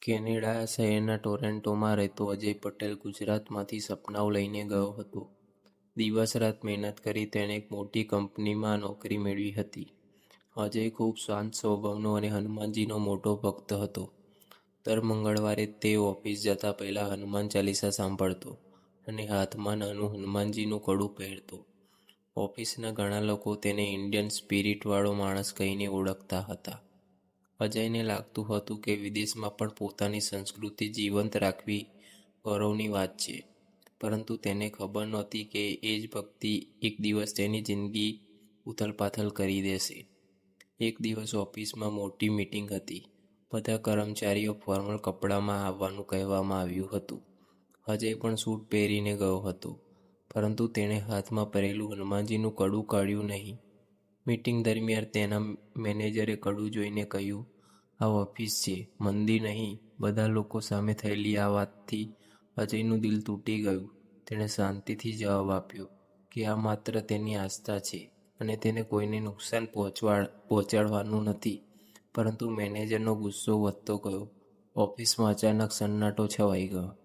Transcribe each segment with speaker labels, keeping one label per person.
Speaker 1: Canada શહેરના ટોરેન્ટોમાં રહેતો અજય પટેલ ગુજરાતમાંથી સપનાઓ લઈને ગયો હતો. દિવસ રાત મહેનત કરી તેણે એક મોટી કંપનીમાં નોકરી મેળવી હતી. અજય ખૂબ શાંત સ્વભાવનો અને હનુમાનજીનો મોટો ભક્ત હતો. દર મંગળવારે તે ઓફિસ જતા પહેલા હનુમાન ચાલીસા સાંભળતો અને હાથમાં નાનું હનુમાનજીનું કડું પહેરતો. ઓફિસના ઘણા લોકો તેને ઇન્ડિયન સ્પિરિટવાળો માણસ કહીને ઓળખતા હતા. અજયને લાગતું હતું કે વિદેશમાં પણ પોતાની સંસ્કૃતિ જીવંત રાખવી ગૌરવની વાત છે, પરંતુ તેને ખબર નહોતી કે એ જ ભક્તિ એક દિવસ તેની જિંદગી ઉથલપાથલ કરી દેશે. એક દિવસ ઓફિસમાં મોટી મીટિંગ હતી. બધા કર્મચારીઓ ફોર્મલ કપડામાં આવવાનું કહેવામાં આવ્યું હતું. અજય પણ સૂટ પહેરીને ગયો હતો, પરંતુ તેણે હાથમાં પહેરેલું હનુમાનજીનું કડું કાઢ્યું નહીં. મીટિંગ દરમિયાન તેના મેનેજરે કડું જોઈને કહ્યું, "આ ઓફિસ છે, મંદિર નહીં." બધા લોકો સામે થયેલી આ વાતથી અજયનું દિલ તૂટી ગયું. તેણે શાંતિથી જવાબ આપ્યો કે આ માત્ર તેની આસ્થા છે અને તેને કોઈને નુકસાન પહોંચાડવાનું નથી. પરંતુ મેનેજરનો ગુસ્સો વધતો ગયો. ઓફિસમાં અચાનક સન્નાટો છવાઈ ગયો.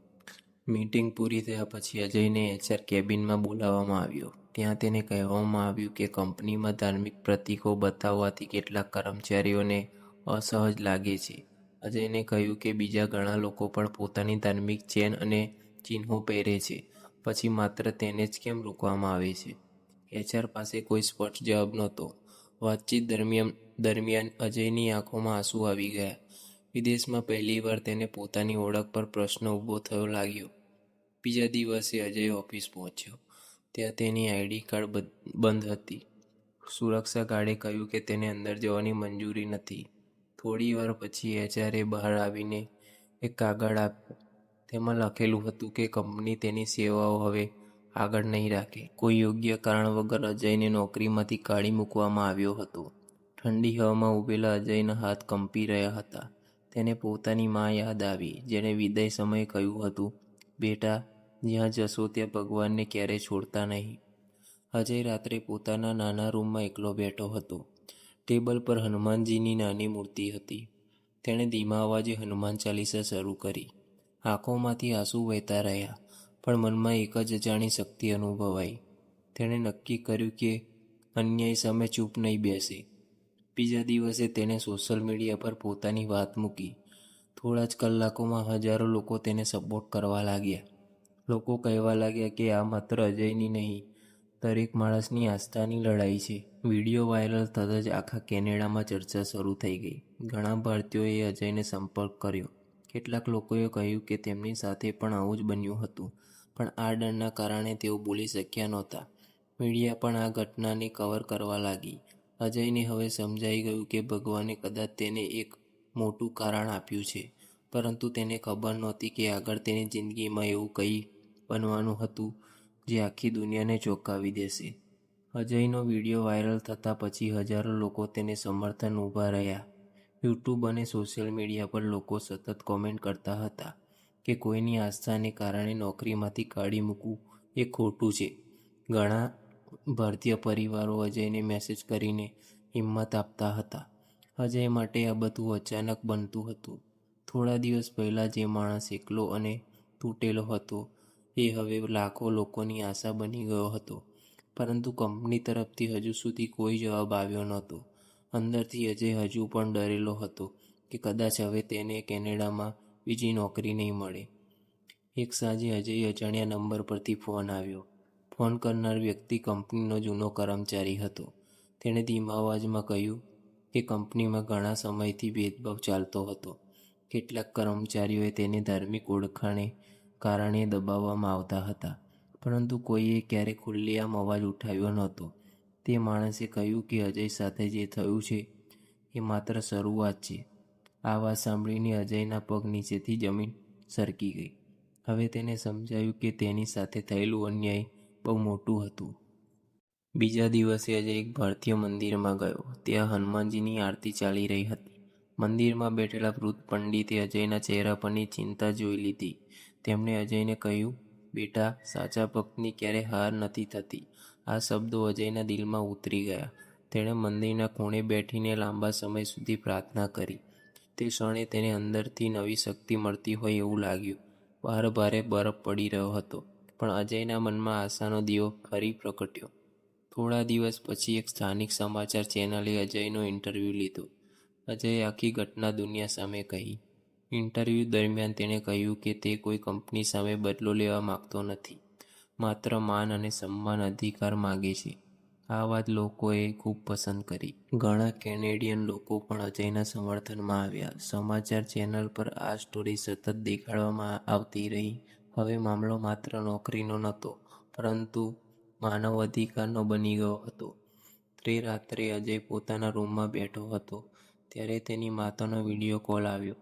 Speaker 1: મીટિંગ પૂરી થયા પછી અજયને HR કેબિનમાં બોલાવવામાં આવ્યો. ત્યાં તેને કહેવામાં આવ્યું કે કંપનીમાં ધાર્મિક પ્રતીકો બતાવવાથી કેટલાક કર્મચારીઓને અસહજ લાગે છે. અજયને કહ્યું કે બીજા ઘણા લોકો પણ પોતાની ધાર્મિક ચેન અને ચિહ્નો પહેરે છે, પછી માત્ર તેને જ કેમ રોકવામાં આવે છે? HR પાસે કોઈ સ્પષ્ટ જવાબ નહોતો. વાતચીત દરમિયાન અજયની આંખોમાં આંસુ આવી ગયા. વિદેશમાં પહેલીવાર તેને પોતાની ઓળખ પર પ્રશ્ન ઊભો થયો લાગ્યો. બીજા દિવસે અજય ઓફિસ પહોંચ્યો. ત્યાં તેની ID કાર્ડ બંધ હતી. સુરક્ષા ગાર્ડે કહ્યું કે તેને અંદર જવાની મંજૂરી નથી. થોડી વાર પછી HRએ બહાર આવીને એક કાગળ આપ્યો. તેમાં લખેલું હતું કે કંપની તેની સેવાઓ હવે આગળ નહીં રાખે. કોઈ યોગ્ય કારણ વગર અજયને નોકરીમાંથી કાઢી મૂકવામાં આવ્યો હતો. ઠંડી હવામાં ઊભેલા અજયના હાથ કંપી રહ્યા હતા. તેને પોતાની મા યાદ આવી, જેણે વિદાય સમયે કહ્યું હતું, "બેટા, જ્યાં જશો ત્યાં ભગવાનને ક્યારેય છોડતા નહીં." અજય રાત્રે પોતાના નાના રૂમમાં એકલો બેઠો હતો. ટેબલ પર હનુમાનજીની નાની મૂર્તિ હતી. તેણે ધીમા અવાજે હનુમાન ચાલીસા શરૂ કરી. આંખોમાંથી આંસુ વહેતા રહ્યા, પણ મનમાં એક જ અજાણી શક્તિ અનુભવાઈ. તેણે નક્કી કર્યું કે અન્યાય સામે ચૂપ નહીં બેસે. બીજા દિવસે તેણે સોશિયલ મીડિયા પર પોતાની વાત મૂકી. થોડા જ કલાકોમાં હજારો લોકો તેને સપોર્ટ કરવા લાગ્યા. લોકો કહેવા લાગ્યા કે આ માત્ર અજયની નહીં, દરેક માણસની આસ્થાની લડાઈ છે. વિડીયો વાયરલ થતાં જ આખા કેનેડામાં ચર્ચા શરૂ થઈ ગઈ. ઘણા ભારતીયોએ અજયને સંપર્ક કર્યો. કેટલાક લોકોએ કહ્યું કે તેમની સાથે પણ આવું જ બન્યું હતું, પણ આ ડરના કારણે તેઓ બોલી શક્યા નહોતા. મીડિયા પણ આ ઘટનાને કવર કરવા લાગી. અજયને હવે સમજાઈ ગયું કે ભગવાને કદાચ તેને એક મોટું કારણ આપ્યું છે, પરંતુ તેને ખબર નહોતી કે આગળ તેની જિંદગીમાં એવું કંઈ બનવાનું હતું જે આખી દુનિયાને ચોંકાવી દેશે. અજયનો વિડીયો વાયરલ થતાં પછી હજારો લોકો તેને સમર્થન ઊભા રહ્યા. યુટ્યુબ અને સોશિયલ મીડિયા પર લોકો સતત કોમેન્ટ કરતા હતા કે કોઈની આસ્થાને કારણે નોકરીમાંથી કાઢી મૂકવું એ ખોટું છે. ઘણા ભારતીય પરિવારો અજયને મેસેજ કરીને હિંમત આપતા હતા. અજય માટે આ બધું અચાનક બનતું હતું. થોડા દિવસ પહેલાં જે માણસ એકલો અને તૂટેલો હતો, એ હવે લાખો લોકોની આશા બની ગયો હતો. પરંતુ કંપની તરફથી હજુ સુધી કોઈ જવાબ આવ્યો નહોતો. અંદરથી અજય હજુ પણ ડરેલો હતો કે કદાચ હવે તેને કેનેડામાં બીજી નોકરી નહીં મળે. એક સાંજે અજય અજાણ્યા નંબર પરથી ફોન આવ્યો. ફોન કરનાર વ્યક્તિ કંપનીનો જૂનો કર્મચારી હતો. તેણે ધીમા અવાજમાં કહ્યું કે કંપનીમાં ઘણા સમયથી ભેદભાવ ચાલતો હતો. કેટલાક કર્મચારીઓએ તેને ધાર્મિક ઓળખાણને કારણે દબાવવામાં આવતા હતા, પરંતુ કોઈએ ક્યારેય ખુલ્લેઆમ અવાજ ઉઠાવ્યો નહોતો. તે માણસે કહ્યું કે અજય સાથે જે થયું છે એ માત્ર શરૂઆત છે. આ વાત સાંભળીને અજયના પગ નીચેથી જમીન સરકી ગઈ. હવે તેને સમજાયું કે તેની સાથે થયેલું અન્યાય બહુ મોટું હતું. બીજા દિવસે અજય એક ભારતીય મંદિરમાં ગયો. ત્યાં હનુમાનજીની આરતી ચાલી રહી હતી. મંદિરમાં બેઠેલા વૃદ્ધ પંડિતે અજયના ચહેરા પરની ચિંતા જોઈ લીધી. તેમણે અજયને કહ્યું, "બેટા, સાચા ભક્તની ક્યારેય હાર નથી થતી." આ શબ્દો અજયના દિલમાં ઉતરી ગયા. તેણે મંદિરના ખૂણે બેઠીને લાંબા સમય સુધી પ્રાર્થના કરી. તે ક્ષણે તેને અંદરથી નવી શક્તિ મળતી હોય એવું લાગ્યું. બહાર ભારે બરફ પડી રહ્યો હતો, પણ અજયના મનમાં આશાનો દીવો ફરી પ્રગટ્યો. થોડા દિવસ પછી એક સ્થાનિક સમાચાર ચેનલે અજયનો ઇન્ટરવ્યૂ લીધો. અજયે આખી ઘટના દુનિયા સામે કહી. ઇન્ટરવ્યૂ દરમિયાન તેણે કહ્યું કે તે કોઈ કંપની સામે બદલો લેવા માગતો નથી, માત્ર માન અને સન્માન અધિકાર માગે છે. આ વાત લોકોએ ખૂબ પસંદ કરી. ઘણા કેનેડિયન લોકો પણ અજયના સમર્થનમાં આવ્યા. સમાચાર ચેનલ પર આ સ્ટોરી સતત દેખાડવામાં આવતી રહી. હવે મામલો માત્ર નોકરીનો નહોતો, પરંતુ માનવ અધિકારનો બની ગયો હતો. તે રાત્રે અજય પોતાના રૂમમાં બેઠો હતો, ત્યારે તેની માતાનો વિડીયો કોલ આવ્યો.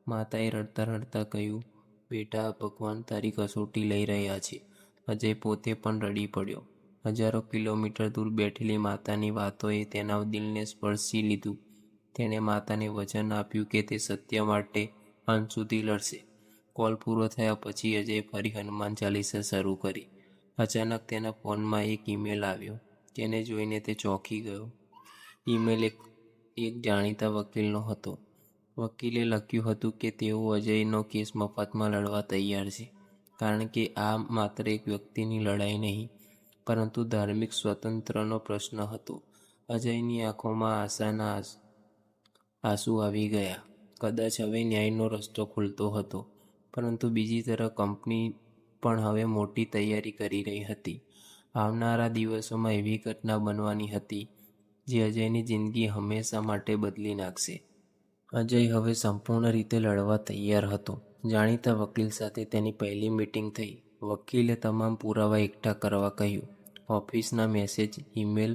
Speaker 1: માતાએ રડતા રડતા કહ્યું, "બેટા, ભગવાન તારી કસોટી લઈ રહ્યા છે." અજય પોતે પણ રડી પડ્યો. હજારો કિલોમીટર દૂર બેઠેલી માતાની વાતોએ તેના દિલને સ્પર્શી લીધું. તેણે માતાને વચન આપ્યું કે તે સત્ય માટે અંત સુધી લડશે. કોલ પૂરો થયા પછી અજયે ફરી હનુમાન ચાલીસા શરૂ કરી. અચાનક તેના ફોનમાં એક ઈમેલ આવ્યો. તેને જોઈને તે ચોંકી ગયો. ઈમેલ એક જાણીતા વકીલનો હતો. વકીલે લખ્યું હતું કે તેઓ અજયનો કેસ મફતમાં લડવા તૈયાર છે, કારણ કે આ માત્ર એક વ્યક્તિની લડાઈ નહીં, પરંતુ ધાર્મિક સ્વાતંત્ર્યનો પ્રશ્ન હતો. અજયની આંખોમાં આશાના આંસુ આવી ગયા. કદાચ હવે ન્યાયનો રસ્તો ખુલતો હતો. પરંતુ બીજી તરફ કંપની પણ હવે મોટી તૈયારી કરી રહી હતી. આવનારા દિવસોમાં એવી ઘટના બનવાની હતી જે અજયની જિંદગી હંમેશા માટે બદલી નાખશે. અજય હવે સંપૂર્ણ રીતે લડવા તૈયાર હતો. જાણીતા વકીલ સાથે તેની પહેલી મીટિંગ થઈ. વકીલે તમામ પુરાવા એકઠા કરવા કહ્યું. ઓફિસના મેસેજ, ઈમેલ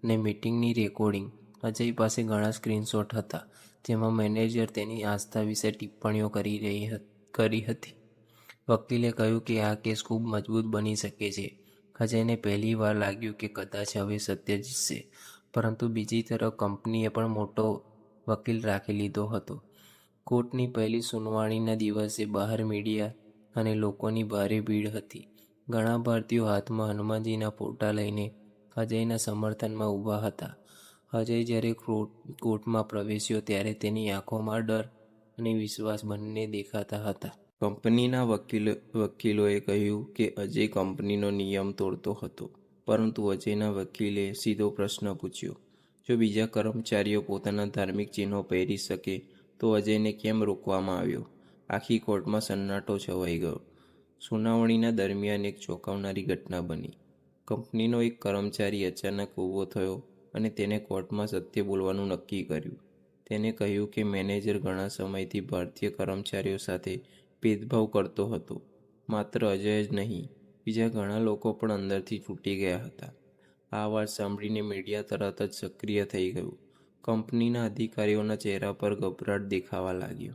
Speaker 1: અને મીટિંગની રેકોર્ડિંગ. અજય પાસે ઘણા સ્ક્રીનશોટ હતા, જેમાં મેનેજર તેની આસ્થા વિશે ટિપ્પણીઓ કરી હતી. વકીલે કહ્યું કે આ કેસ ખૂબ મજબૂત બની શકે છે. અજયને પહેલી વાર લાગ્યું કે કદાચ હવે સત્ય જીતશે, પરંતુ બીજી તરફ કંપનીએ પણ મોટો વકીલ રાખી લીધો હતો. કોર્ટની પહેલી સુનાવણીના દિવસે બહાર મીડિયા અને લોકોની ભારે ભીડ હતી. ઘણા ભારતીયો હાથમાં હનુમાનજીના ફોટા લઈને અજયના સમર્થનમાં ઊભા હતા. અજય જ્યારે કોર્ટમાં પ્રવેશ્યો ત્યારે તેની આંખોમાં ડર અને વિશ્વાસ બંને દેખાતા હતા. કંપનીના વકીલોએ કહ્યું કે અજય કંપનીનો નિયમ તોડતો હતો, પરંતુ અજયના વકીલે સીધો પ્રશ્ન પૂછ્યો, જો બીજા કર્મચારીઓ પોતાના ધાર્મિક ચિહ્નો પહેરી શકે તો અજયને કેમ રોકવામાં આવ્યો? આખી કોર્ટમાં સન્નાટો છવાઈ ગયો. સુનાવણીના દરમિયાન એક ચોંકાવનારી ઘટના બની. કંપનીનો એક કર્મચારી અચાનક ઊભો થયો અને તેને કોર્ટમાં સત્ય બોલવાનું નક્કી કર્યું. તેને કહ્યું કે મેનેજર ઘણા સમયથી ભારતીય કર્મચારીઓ સાથે ભેદભાવ કરતો હતો. માત્ર અજય જ નહીં, બીજા ઘણા લોકો પણ અંદરથી તૂટી ગયા હતા. આ વાત સાંભળીને મીડિયા તરત જ સક્રિય થઈ ગયું. કંપનીના અધિકારીઓના ચહેરા પર ગભરાટ દેખાવા લાગ્યો.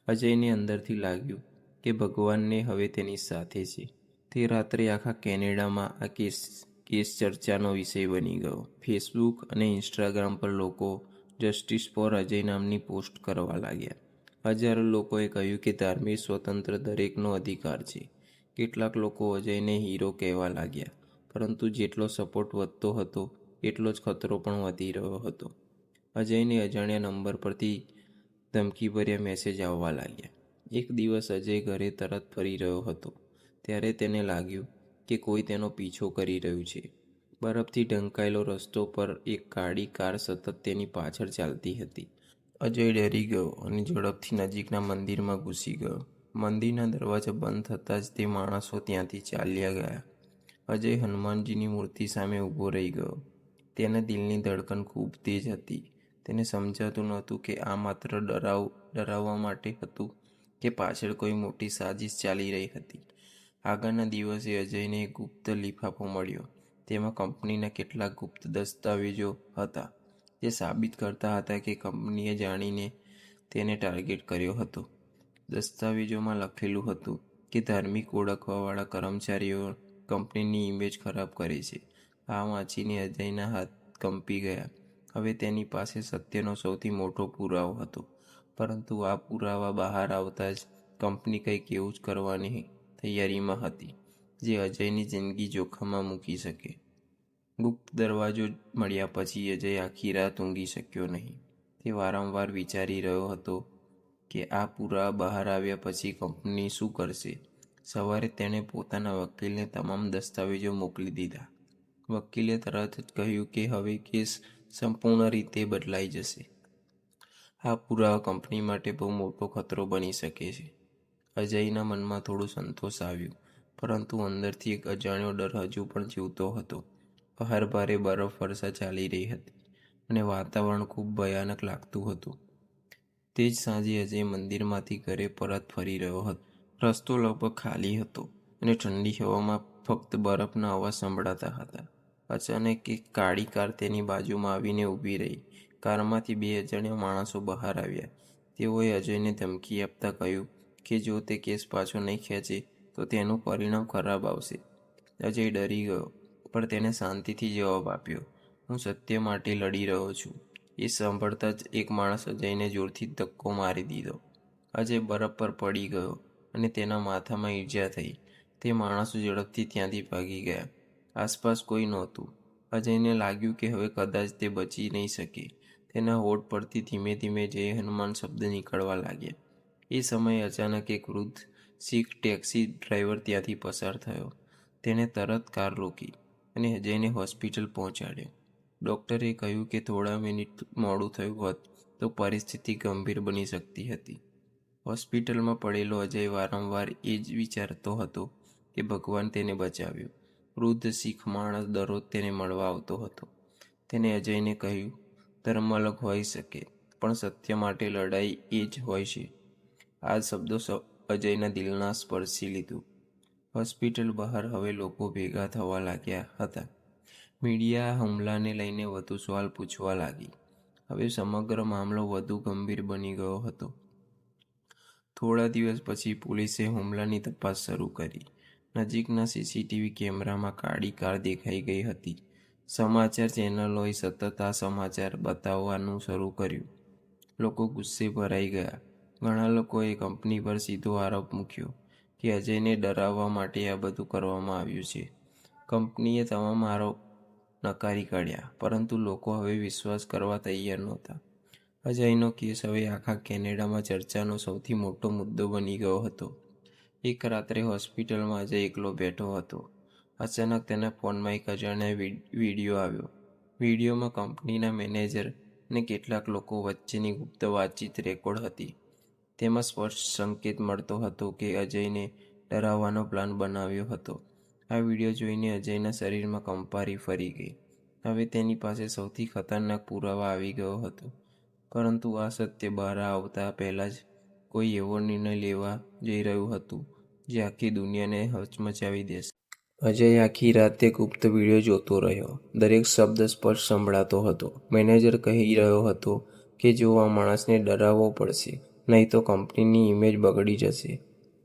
Speaker 1: અજયને અંદરથી લાગ્યું કે ભગવાનને હવે તેની સાથે છે. તે રાત્રે આખા કેનેડામાં આ કેસ ચર્ચાનો વિષય બની ગયો. ફેસબુક અને ઇન્સ્ટાગ્રામ પર લોકો જસ્ટિસ ફોર અજય નામની પોસ્ટ કરવા લાગ્યા. હજારો લોકોએ કહ્યું કે ધાર્મિક સ્વતંત્ર દરેકનો અધિકાર છે. કેટલાક લોકો અજયને હીરો કહેવા લાગ્યા, પરંતુ જેટલો સપોર્ટ વધતો હતો એટલો જ ખતરો પણ વધી રહ્યો હતો. અજયને અજાણ્યા નંબર પરથી ધમકીભર્યા મેસેજ આવવા લાગ્યા. એક દિવસ અજય ઘરે તરત ફરી રહ્યો હતો, ત્યારે તેને લાગ્યું કે કોઈ તેનો પીછો કરી રહ્યું છે. બરફથી ઢંકાયેલો રસ્તો પર એક કાળી કાર સતત તેની પાછળ ચાલતી હતી. અજય ડરી ગયો અને ઝડપથી નજીકના મંદિરમાં ઘૂસી ગયો. મંદિરના દરવાજા બંધ થતાં જ તે માણસો ત્યાંથી ચાલ્યા ગયા. અજય હનુમાનજીની મૂર્તિ સામે ઊભો રહી ગયો. તેના દિલની ધડકન ખૂબ તેજ હતી. તેને સમજાતું નહોતું કે આ માત્ર ડરાવવા માટે હતું કે પાછળ કોઈ મોટી સાજિશ ચાલી રહી હતી. આગળના દિવસે અજયને એક ગુપ્ત લિફાફો મળ્યો. તેમાં કંપનીના કેટલાક ગુપ્ત દસ્તાવેજો હતા, જે સાબિત કરતા હતા કે કંપનીએ જાણીને તેને ટાર્ગેટ કર્યો હતો. દસ્તાવેજોમાં લખેલું હતું કે ધાર્મિક ઓળખવાવાળા કર્મચારીઓ કંપનીની ઇમેજ ખરાબ કરે છે. આ વાંચીને અજયના હાથ કંપી ગયા. હવે તેની પાસે સત્યનો સૌથી મોટો પુરાવો હતો, પરંતુ આ પુરાવા બહાર આવતા જ કંપની કંઈક એવું જ કરવાની તૈયારીમાં હતી જે અજયની જિંદગી જોખમમાં મૂકી શકે. ગુપ્ત દરવાજો મળ્યા પછી અજય આખી રાત ઊંઘી શક્યો નહીં. તે વારંવાર વિચારી રહ્યો હતો કે આ પુરાવા બહાર આવ્યા પછી કંપની શું કરશે. સવારે તેણે પોતાના વકીલને તમામ દસ્તાવેજો મોકલી દીધા. વકીલે તરત જ કહ્યું કે હવે કેસ સંપૂર્ણ રીતે બદલાઈ જશે. આ પુરાવા કંપની માટે બહુ મોટો ખતરો બની શકે છે. અજયના મનમાં થોડું સંતોષ આવ્યું, પરંતુ અંદરથી એક અજાણ્યો ડર હજુ પણ જીવતો હતો. બહાર ભારે બરફવર્ષા ચાલી રહી હતી અને વાતાવરણ ખૂબ ભયાનક લાગતું હતું. તે જ સાંજે અજય મંદિરમાંથી ઘરે પરત ફરી રહ્યો હતો. રસ્તો લગભગ ખાલી હતો અને ઠંડી હવામાં ફક્ત બરફના અવાજ સંભળાતા હતા. અચાનક એક કાળી કાર તેની બાજુમાં આવીને ઊભી રહી. કારમાંથી બે અજાણ્યા માણસો બહાર આવ્યા. તેઓએ અજયને ધમકી આપતા કહ્યું કે જો તે કેસ પાછો નહીં ખેંચે તો તેનું પરિણામ ખરાબ આવશે. અજય ડરી ગયો, પણ તેણે શાંતિથી જવાબ આપ્યો, હું સત્ય માટે લડી રહ્યો છું. એ સાંભળતા જ એક માણસ અજયને જોરથી ધક્કો મારી દીધો. અજય બરફ પર પડી ગયો અને તેના માથામાં ઈજા થઈ. તે માણસો ઝડપથી ત્યાંથી ભાગી ગયા. આસપાસ કોઈ નહોતું. અજયને લાગ્યું કે હવે કદાચ તે બચી નહીં શકે. તેના હોઠ પરથી ધીમે ધીમે જય હનુમાન શબ્દ નીકળવા લાગ્યા. એ સમયે અચાનક એક વૃદ્ધ શીખ ટેક્સી ડ્રાઈવર ત્યાંથી પસાર થયો. તેણે તરત કાર રોકી અને અજયને હોસ્પિટલ પહોંચાડ્યો. ડૉક્ટરે કહ્યું કે થોડા મિનિટ મોડું થયું હોત તો પરિસ્થિતિ ગંભીર બની શકતી હતી. હોસ્પિટલમાં પડેલો અજય વારંવાર એ જ વિચારતો હતો કે ભગવાન તેને બચાવ્યો. વૃદ્ધ શીખ માણસ દરરોજ તેને મળવા આવતો હતો. તેને અજયને કહ્યું, ધર્મ અલગ હોઈ શકે, પણ સત્ય માટે લડાઈ એ જ હોય છે. આ શબ્દો અજયના દિલના સ્પર્શી લીધું. હોસ્પિટલ બહાર હવે લોકો ભેગા થવા લાગ્યા હતા. મીડિયા હુમલાને લઈને વધુ સવાલ પૂછવા લાગી. હવે સમગ્ર મામલો વધુ ગંભીર બની ગયો હતો. થોડા દિવસ પછી પોલીસે હુમલાની તપાસ શરૂ કરી. નજીકના સીસીટીવી કેમેરામાં કાળી કાર દેખાઈ ગઈ હતી. સમાચાર ચેનલોએ સતત આ સમાચાર બતાવવાનું શરૂ કર્યું. લોકો ગુસ્સે ભરાઈ ગયા. ઘણા લોકોએ કંપની પર સીધો આરોપ મૂક્યો કે અજયને ડરાવવા માટે આ બધું કરવામાં આવ્યું છે. કંપનીએ તમામ આરોપ નકારી કાઢ્યા, પરંતુ લોકો હવે વિશ્વાસ કરવા તૈયાર નહોતા. અજયનો કેસ હવે આખા કેનેડામાં ચર્ચાનો સૌથી મોટો મુદ્દો બની ગયો હતો. એક રાત્રે હોસ્પિટલમાં અજય એકલો બેઠો હતો. અચાનક તેના ફોનમાં એક અજાણ્યો વિડીયો આવ્યો. વિડીયોમાં કંપનીના મેનેજર અને કેટલાક લોકો વચ્ચેની ગુપ્ત વાતચીત રેકોર્ડ હતી. તેમાં સ્પષ્ટ સંકેત મળતો હતો કે અજયને ડરાવવાનો પ્લાન બનાવ્યો હતો. આ વિડીયો જોઈને અજયના શરીરમાં કંપારી ફરી ગઈ. હવે તેની પાસે સૌથી ખતરનાક પુરાવા આવી ગયો હતો. પરંતુ આ સત્ય બહાર આવતા પહેલાં જ કોઈ એવો નિર્ણય લેવા જઈ રહ્યું હતું જે આખી દુનિયાને હચમચાવી દેશે. અજય આખી રાત તે ગુપ્ત વિડીયો જોતો રહ્યો. દરેક શબ્દ સ્પષ્ટ સંભળાતો હતો. મેનેજર કહી રહ્યો હતો કે જો આ માણસને ડરાવવો પડશે, નહીં તો કંપનીની ઇમેજ બગડી જશે.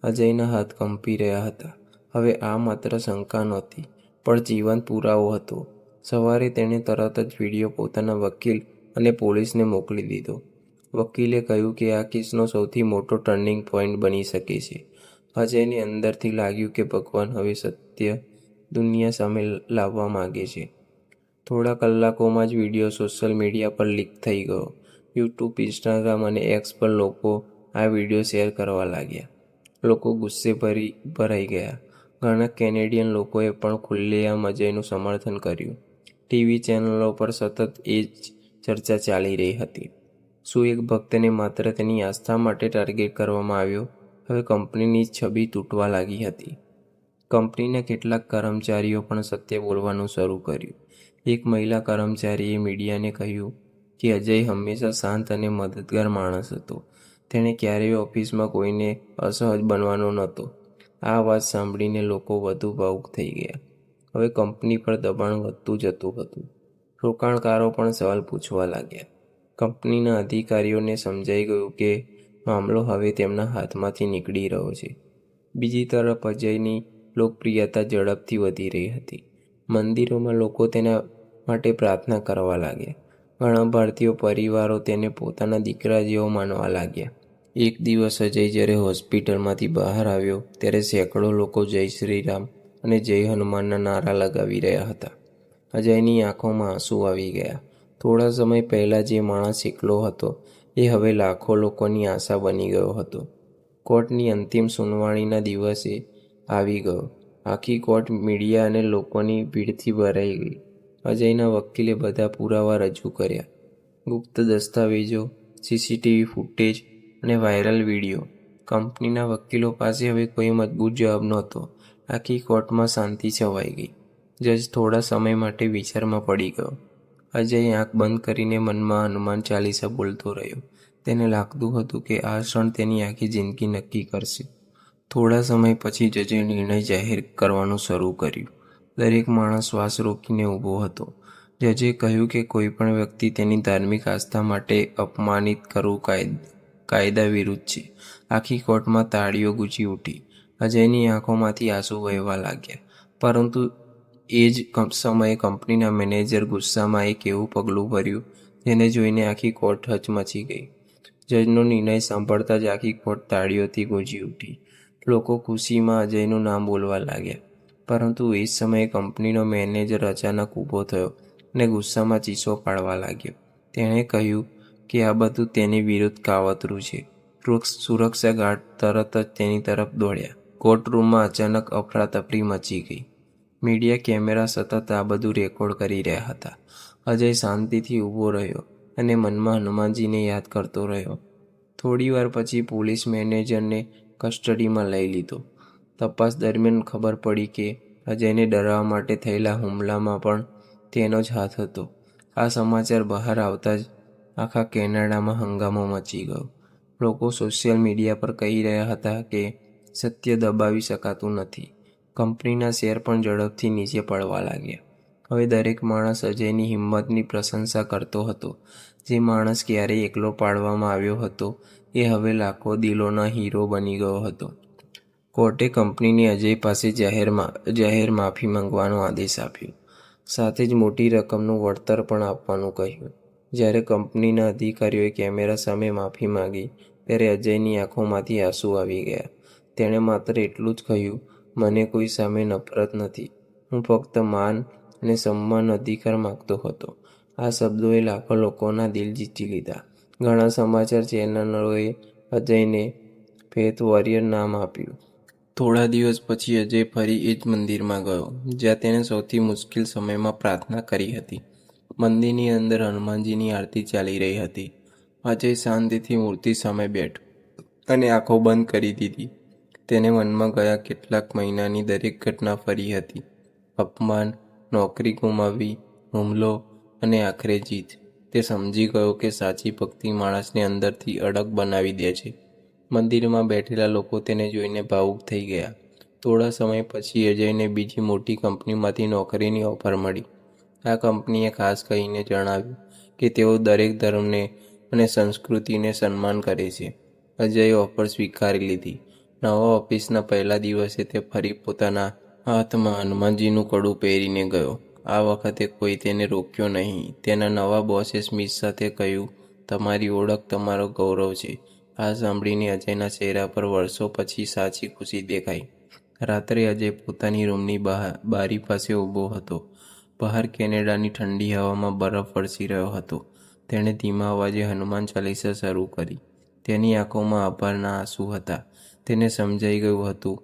Speaker 1: અજયના હાથ કંપી રહ્યા હતા. હવે આ માત્ર શંકા નહોતી, પણ જીવંત પુરાવો હતો. સવારે તેણે તરત જ વિડીયો પોતાના વકીલ અને પોલીસને મોકલી દીધો. વકીલે કહ્યું કે આ કેસનો સૌથી મોટો ટર્નિંગ પોઈન્ટ બની શકે છે. અજયને અંદરથી લાગ્યું કે ભગવાન હવે સત્ય દુનિયા સામે લાવવા માંગે છે. થોડા કલાકોમાં જ વિડીયો સોશિયલ મીડિયા પર લીક થઈ ગયો. યુટ્યુબ, ઇન્સ્ટાગ્રામ અને એક્સ પર લોકો આ વિડીયો શેર કરવા લાગ્યા. લોકો ગુસ્સે ભરાઈ ગયા. ઘણા કેનેડિયન લોકોએ પણ ખુલ્લેઆમ અજયનું સમર્થન કર્યું. ટીવી ચેનલો પર સતત એ જ ચર્ચા ચાલી રહી હતી. શું એક ભક્તને માત્ર તેની આસ્થા માટે ટાર્ગેટ કરવામાં આવ્યો? હવે કંપનીની છબી તૂટવા લાગી હતી. કંપનીના કેટલાક કર્મચારીઓ પણ સત્ય બોલવાનું શરૂ કર્યું. એક મહિલા કર્મચારીએ મીડિયાને કહ્યું કે અજય હંમેશા શાંત અને મદદગાર માણસ હતો. તેણે ક્યારેય ઓફિસમાં કોઈને અસહજ બનવાનો નહોતો. આ વાત સાંભળીને લોકો વધુ ભાવુક થઈ ગયા. હવે કંપની પર દબાણ વધતું જતું હતું. રોકાણકારો પણ સવાલ પૂછવા લાગ્યા. કંપનીના અધિકારીઓને સમજાઈ ગયું કે મામલો હવે તેમના હાથમાંથી નીકળી રહ્યો છે. બીજી તરફ અજયની લોકપ્રિયતા ઝડપથી વધી રહી હતી. મંદિરોમાં લોકો તેના માટે પ્રાર્થના કરવા લાગ્યા. ઘણા ભારતીય પરિવારો તેને પોતાના દીકરા જેવો માનવા લાગ્યા. એક દિવસ અજય જ્યારે હોસ્પિટલમાંથી બહાર આવ્યો ત્યારે સેંકડો લોકો જય શ્રી રામ અને જય હનુમાનના નારા લગાવી રહ્યા હતા. અજયની આંખોમાં આંસુ આવી ગયા. થોડા સમય પહેલાં જે માણસ એકલો હતો એ હવે લાખો લોકોની આશા બની ગયો હતો. કોર્ટની અંતિમ સુનાવણીના દિવસે આવી ગયો. આખી કોર્ટ મીડિયા અને લોકોની ભીડથી ભરાઈ ગઈ. અજયના વકીલે બધા પુરાવા રજૂ કર્યા. ગુપ્ત દસ્તાવેજો, સીસીટીવી ફૂટેજ અને વાયરલ વિડીયો. કંપનીના વકીલો પાસે હવે કોઈ મજબૂત જવાબ નહોતો. આખી કોર્ટમાં શાંતિ છવાઈ ગઈ. જજ થોડા સમય માટે વિચારમાં પડી ગયો. અજય આંખ બંધ કરીને મનમાં હનુમાન ચાલીસા બોલતો રહ્યો. તેને લાગતું હતું કે આ ક્ષણ તેની આખી જિંદગી નક્કી કરશે. થોડા સમય પછી જજે નિર્ણય જાહેર કરવાનું શરૂ કર્યું. દરેક માણસ શ્વાસ રોકીને ઊભો હતો. જજે કહ્યું કે કોઈ પણ વ્યક્તિ તેની ધાર્મિક આસ્થા માટે અપમાનિત કરવું કાયદા વિરુદ્ધ છે. આખી કોર્ટમાં તાળીઓ ગૂંજી ઉઠી. અજયની આંખોમાંથી આંસુ વહેવા લાગ્યા. પરંતુ એ જ સમયે કંપનીના મેનેજર ગુસ્સામાં એક એવું પગલું ભર્યું જેને જોઈને આખી કોર્ટ હચમચી ગઈ. જજનો નિર્ણય સાંભળતા જ આખી કોર્ટ તાળીઓથી ગૂંજી ઉઠી. લોકો ખુશીમાં અજયનું નામ બોલવા લાગ્યા. પરંતુ એ જ સમયે કંપનીનો મેનેજર અચાનક ઊભો થયો અને ગુસ્સામાં ચીસો પાડવા લાગ્યો. તેણે કહ્યું કે આ બધું તેની વિરુદ્ધ કાવતરું છે. સુરક્ષા ગાર્ડ તરત જ તેની તરફ દોડ્યા. કોર્ટરૂમમાં અચાનક અફરાતફરી મચી ગઈ. મીડિયા કેમેરા સતત આ બધું રેકોર્ડ કરી રહ્યા હતા. અજય શાંતિથી ઊભો રહ્યો અને મનમાં હનુમાનજીને યાદ કરતો રહ્યો. થોડીવાર પછી પોલીસ મેનેજરને કસ્ટડીમાં લઈ લીધો. તપાસ દરમિયાન ખબર પડી કે અજયને ડરાવવા માટે થયેલા હુમલામાં પણ તેનો જ હાથ હતો. આ સમાચાર બહાર આવતા જ આખા કેનેડામાં હંગામો મચી ગયો. લોકો સોશિયલ મીડિયા પર કહી રહ્યા હતા કે સત્ય દબાવી શકાતું નથી. કંપનીના શેર પણ ઝડપથી નીચે પડવા લાગ્યા. હવે દરેક માણસ અજયની હિંમતની પ્રશંસા કરતો હતો. જે માણસ ક્યારેય એકલો પાડવામાં આવ્યો હતો એ હવે લાખો દિલોના હીરો બની ગયો હતો. કોર્ટે કંપનીને અજય પાસે જાહેર માફી માંગવાનો આદેશ આપ્યો. સાથે જ મોટી રકમનું વળતર પણ આપવાનું કહ્યું. જ્યારે કંપનીના અધિકારીઓએ કેમેરા સામે માફી માંગી ત્યારે અજયની આંખોમાંથી આંસુ આવી ગયા. તેણે માત્ર એટલું જ કહ્યું, મને કોઈ સામે નફરત નથી. હું ફક્ત માન અને સન્માન અધિકાર માંગતો હતો. આ શબ્દોએ લાખો લોકોના દિલ જીતી લીધા. ઘણા સમાચાર ચેનલોએ અજયને ફેથ વોરિયર નામ આપ્યું. થોડા દિવસ પછી અજય ફરી એ જ મંદિરમાં ગયો જ્યાં તેણે સૌથી મુશ્કેલ સમયમાં પ્રાર્થના કરી હતી. મંદિરની અંદર હનુમાનજીની આરતી ચાલી રહી હતી. અજય શાંતિથી મૂર્તિ સામે બેઠો અને આંખો બંધ કરી દીધી. તેને મનમાં ગયા કેટલાક મહિનાની દરેક ઘટના ફરી હતી. અપમાન, નોકરી ગુમાવવી, હુમલો અને આખરે જીત. તે સમજી ગયો કે સાચી ભક્તિ માણસને અંદરથી અડગ બનાવી દે છે. મંદિરમાં બેઠેલા લોકો તેને જોઈને ભાવુક થઈ ગયા. થોડા સમય પછી અજયને બીજી મોટી કંપનીમાંથી નોકરીની ઓફર મળી. આ કંપનીએ ખાસ કહીને જણાવ્યું કે તેઓ દરેક ધર્મને અને સંસ્કૃતિને સન્માન કરે છે. અજયે ઓફર સ્વીકારી લીધી. નવા ઓફિસના પહેલા દિવસે તે ફરી પોતાના હાથમાં હનુમાનજીનું કડું પહેરીને ગયો. આ વખતે કોઈ તેને રોક્યો નહીં. તેના નવા બોસે સ્મિત સાથે કહ્યું, તમારી ઓળખ તમારો ગૌરવ છે. આ સાંભળીને અજયના ચહેરા પર વર્ષો પછી સાચી ખુશી દેખાઈ. રાત્રે અજય પોતાની રૂમની બારી પાસે ઊભો હતો. બહાર કેનેડાની ઠંડી હવામાં બરફ વરસી રહ્યો હતો. તેણે ધીમા અવાજે હનુમાન ચાલીસા શરૂ કરી. તેની આંખોમાં આભારના આંસુ હતા. તેને સમજાઈ ગયું હતું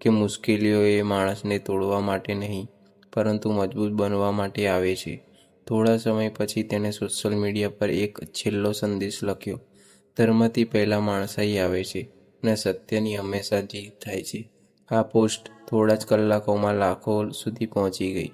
Speaker 1: કે મુશ્કેલીઓ એ માણસને તોડવા માટે નહીં પરંતુ મજબૂત બનવા માટે આવે છે. થોડા સમય પછી તેણે સોશિયલ મીડિયા પર એક છેલ્લો સંદેશ લખ્યો, ધર્મથી પહેલાં માણસાઈ આવે છે અને સત્યની હંમેશા જીત થાય છે. આ પોસ્ટ થોડા જ કલાકોમાં લાખો સુધી પહોંચી ગઈ.